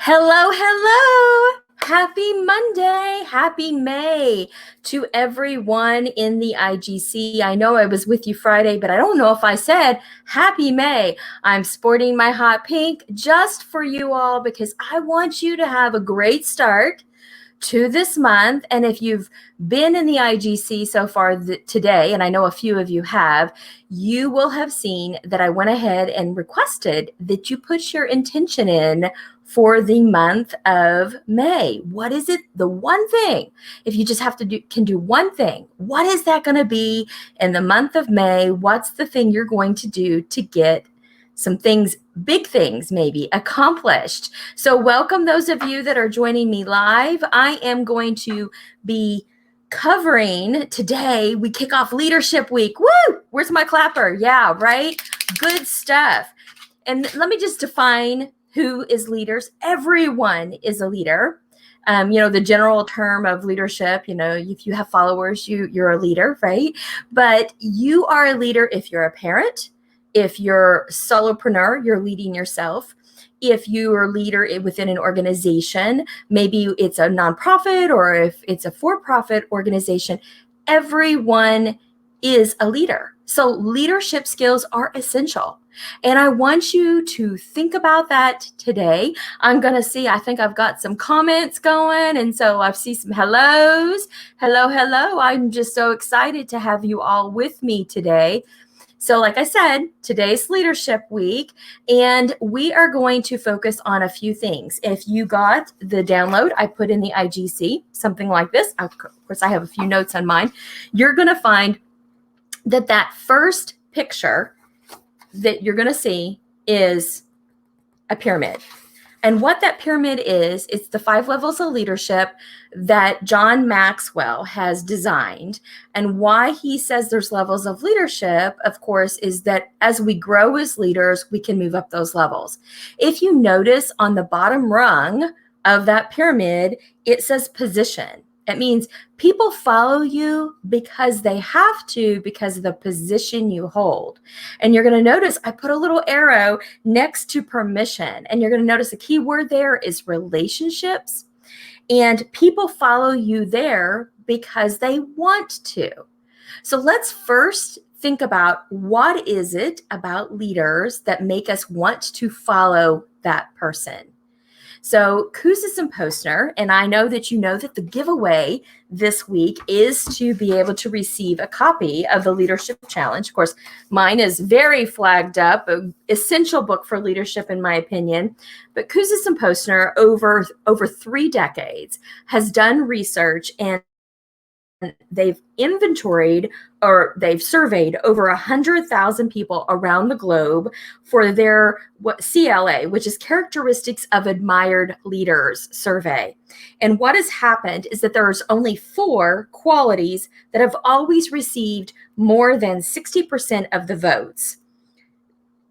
Hello, hello. Happy Monday. Happy May to everyone in the IGC. I know I was with you Friday, but I don't know if I said Happy May. I'm sporting my hot pink just for you all because I want you to have a great start to this month. And if you've been in the IGC so far today, and I know a few of you have, you will have seen that I went ahead and requested that you put your intention in for the month of May. What is it? The one thing, if you just can do one thing, what is that going to be in the month of May? What's the thing you're going to do to get some things, big things maybe, accomplished? So welcome those of you that are joining me live. I am going to be covering today. We kick off Leadership Week. Woo! Where's my clapper? Yeah, right? Good stuff. And let me just define who is leaders. Everyone is a leader. The general term of leadership, if you have followers, you're a leader, right? But you are a leader if you're a parent, if you're a solopreneur, you're leading yourself. If you're a leader within an organization, maybe it's a nonprofit or if it's a for-profit organization, everyone is a leader. So leadership skills are essential. And I want you to think about that today. I'm going to see, I think I've got some comments going. And so I see some hellos. Hello, hello. I'm just so excited to have you all with me today. So like I said, today's Leadership Week, and we are going to focus on a few things. If you got the download I put in the IGC, something like this, of course I have a few notes on mine, you're going to find that first picture that you're going to see is a pyramid. And what that pyramid is, it's the 5 levels of leadership that John Maxwell has designed. And why he says there's levels of leadership, of course, is that as we grow as leaders, we can move up those levels. If you notice on the bottom rung of that pyramid, it says position. It means people follow you because they have to, because of the position you hold. And you're going to notice I put a little arrow next to permission. And you're going to notice the key word there is relationships. And people follow you there because they want to. So let's first think about what is it about leaders that make us want to follow that person. So Kouzes and Postner, and I know that you know that the giveaway this week is to be able to receive a copy of the Leadership Challenge. Of course, mine is very flagged up, an essential book for leadership, in my opinion. But Kouzes and Postner, over 3 decades, has done research, and they've inventoried or they've surveyed over 100,000 people around the globe for their CLA, which is Characteristics of Admired Leaders survey. And what has happened is that there's only 4 qualities that have always received more than 60% of the votes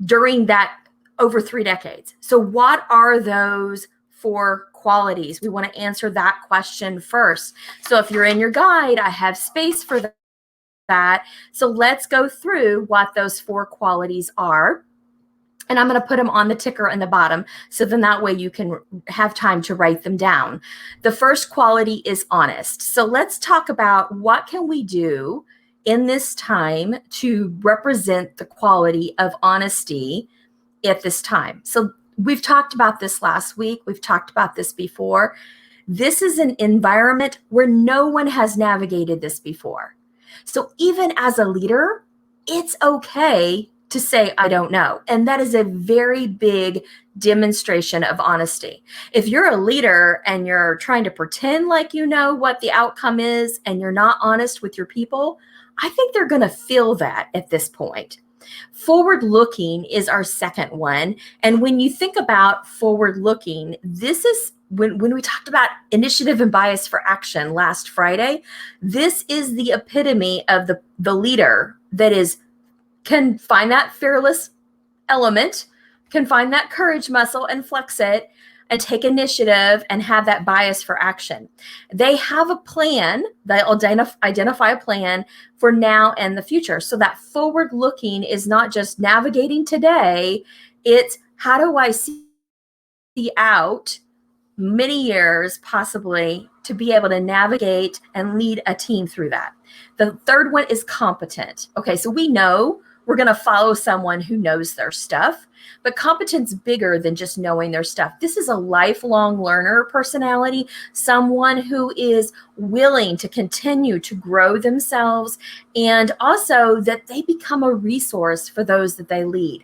during that over 3 decades. So what are those 4 qualities? We want to answer that question first. So if you're in your guide, I have space for that. So let's go through what those 4 qualities are. And I'm going to put them on the ticker in the bottom. So then that way you can have time to write them down. The first quality is honest. So let's talk about what can we do in this time to represent the quality of honesty at this time. So we've talked about this last week. We've talked about this before. This is an environment where no one has navigated this before. So even as a leader, it's okay to say, I don't know. And that is a very big demonstration of honesty. If you're a leader and you're trying to pretend like you know what the outcome is and you're not honest with your people, I think they're going to feel that at this point. Forward-looking is our second one. And when you think about forward-looking, this is when we talked about initiative and bias for action last Friday, this is the epitome of the leader that can find that fearless element, can find that courage muscle and flex it, and take initiative and have that bias for action. They have a plan. They'll identify a plan for now and the future. So that forward looking is not just navigating today. It's how do I see out many years, possibly, to be able to navigate and lead a team through that. The third one is competent. Okay, so we know we're going to follow someone who knows their stuff, but competence bigger than just knowing their stuff. This is a lifelong learner personality, someone who is willing to continue to grow themselves, and also that they become a resource for those that they lead.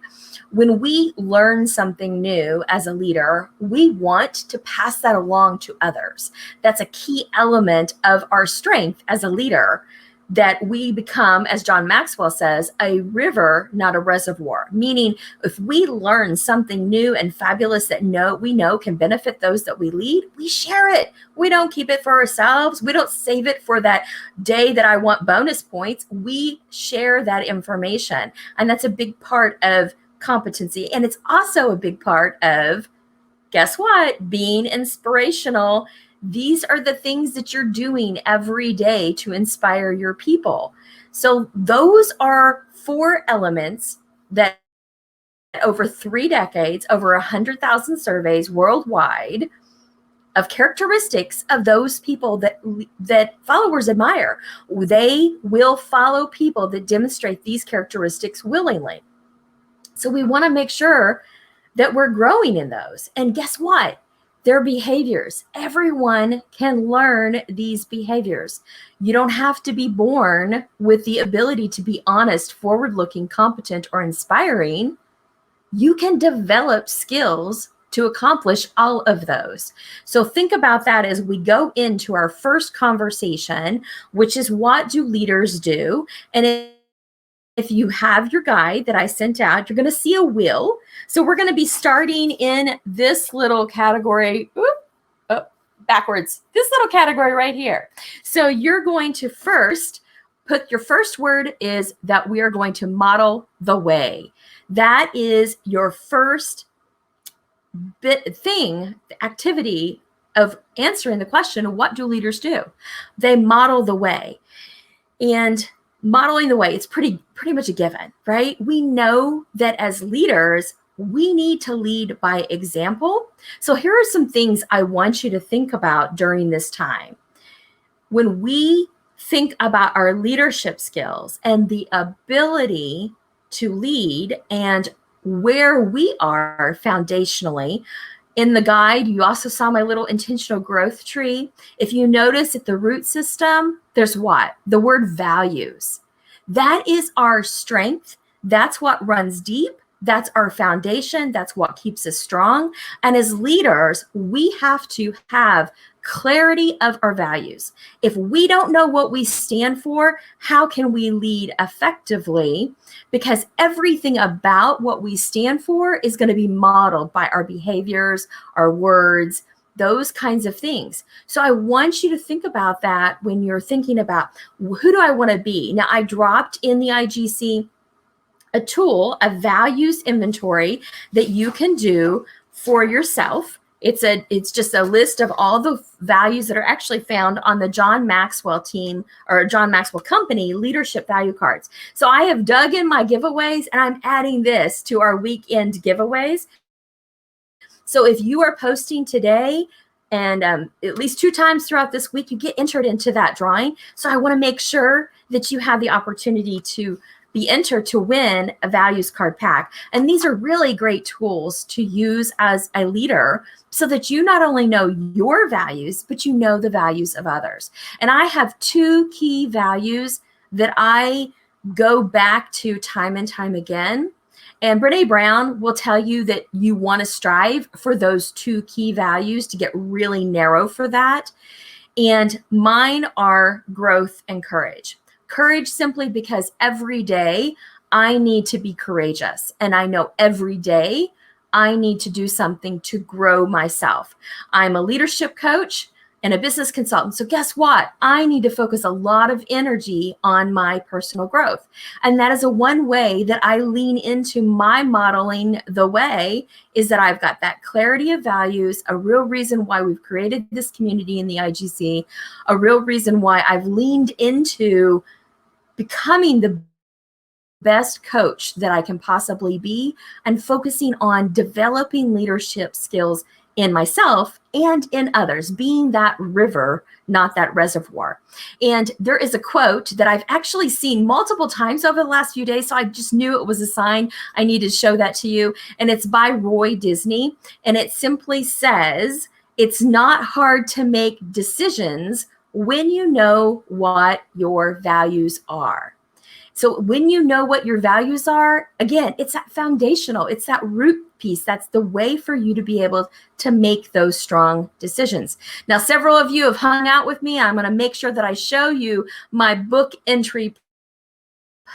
When we learn something new as a leader, we want to pass that along to others. That's a key element of our strength as a leader, that we become, as John Maxwell says, a river, not a reservoir. Meaning, if we learn something new and fabulous that we know can benefit those that we lead, we share it. We don't keep it for ourselves. We don't save it for that day that I want bonus points. We share that information. And that's a big part of competency. And it's also a big part of, guess what? Being inspirational. These are the things that you're doing every day to inspire your people. So those are 4 elements that over 3 decades, over 100,000 surveys worldwide, of characteristics of those people that followers admire. They will follow people that demonstrate these characteristics willingly. So we want to make sure that we're growing in those. And guess what? Their behaviors. Everyone can learn these behaviors. You don't have to be born with the ability to be honest, forward-looking, competent, or inspiring. You can develop skills to accomplish all of those. So think about that as we go into our first conversation, which is, what do leaders do? And if you have your guide that I sent out, you're going to see a wheel. So we're going to be starting in this little category, backwards, this little category right here. So you're going to first put your first word is that we are going to model the way. That is your first activity of answering the question, what do leaders do? They model the way. And modeling the way, it's pretty much a given, right? We know that as leaders, we need to lead by example. So here are some things I want you to think about during this time. When we think about our leadership skills and the ability to lead and where we are foundationally, in the guide, you also saw my little intentional growth tree. If you notice at the root system, there's what? The word values. That is our strength. That's what runs deep. That's our foundation. That's what keeps us strong. And as leaders, we have to have clarity of our values. If we don't know what we stand for, how can we lead effectively? Because everything about what we stand for is going to be modeled by our behaviors, our words, those kinds of things. So I want you to think about that when you're thinking about, who do I want to be? Now, I dropped in the IGC a tool, a values inventory that you can do for yourself. It's just a list of all the values that are actually found on the John Maxwell team or John Maxwell Company leadership value cards. So I have dug in my giveaways and I'm adding this to our weekend giveaways. So if you are posting today and at least 2 times throughout this week, you get entered into that drawing. So I want to make sure that you have the opportunity to be entered to win a values card pack. And these are really great tools to use as a leader so that you not only know your values, but you know the values of others. And I have 2 key values that I go back to time and time again. And Brené Brown will tell you that you want to strive for those 2 key values to get really narrow for that. And mine are growth and courage. Courage simply because every day I need to be courageous. And I know every day I need to do something to grow myself. I'm a leadership coach and a business consultant. So guess what? I need to focus a lot of energy on my personal growth. And that is one way that I lean into my modeling the way is that I've got that clarity of values, a real reason why we've created this community in the IGC, a real reason why I've leaned into becoming the best coach that I can possibly be and focusing on developing leadership skills in myself and in others, being that river, not that reservoir. And there is a quote that I've actually seen multiple times over the last few days, so I just knew it was a sign I needed to show that to you. And it's by Roy Disney, and it simply says, "It's not hard to make decisions when you know what your values are." So when you know what your values are, again, it's that foundational, it's that root piece. That's the way for you to be able to make those strong decisions. Now, several of you have hung out with me. I'm going to make sure that I show you my book entry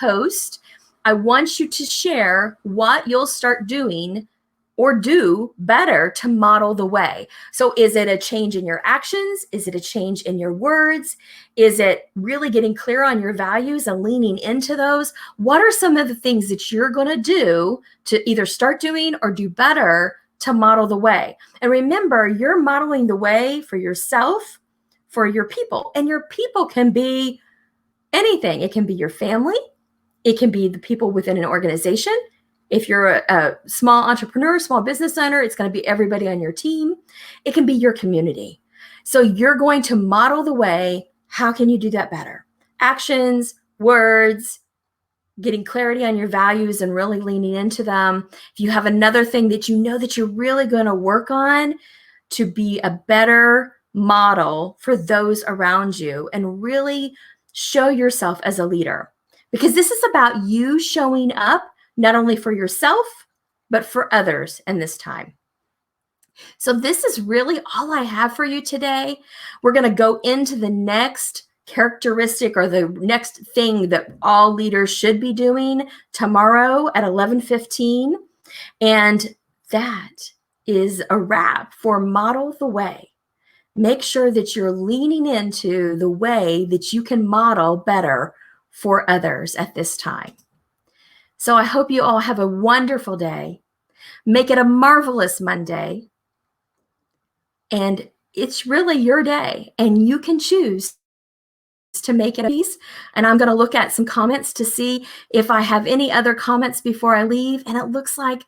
post. I want you to share what you'll start doing or do better to model the way. So is it a change in your actions? Is it a change in your words? Is it really getting clear on your values and leaning into those? What are some of the things that you're going to do to either start doing or do better to model the way? And remember, you're modeling the way for yourself, for your people. And your people can be anything. It can be your family. It can be the people within an organization. If you're a small entrepreneur, small business owner, it's going to be everybody on your team. It can be your community. So you're going to model the way. How can you do that better? Actions, words, getting clarity on your values and really leaning into them. If you have another thing that you know that you're really going to work on to be a better model for those around you and really show yourself as a leader. Because this is about you showing up not only for yourself, but for others in this time. So this is really all I have for you today. We're going to go into the next characteristic or the next thing that all leaders should be doing tomorrow at 11:15. And that is a wrap for Model the Way. Make sure that you're leaning into the way that you can model better for others at this time. So I hope you all have a wonderful day. Make it a marvelous Monday. And it's really your day, and you can choose to make it a piece. And I'm going to look at some comments to see if I have any other comments before I leave. And it looks like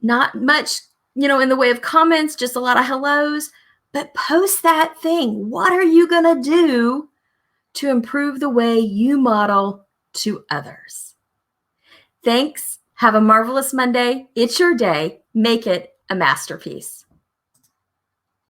not much, in the way of comments, just a lot of hellos. But post that thing. What are you going to do to improve the way you model to others? Thanks. Have a marvelous Monday. It's your day. Make it a masterpiece.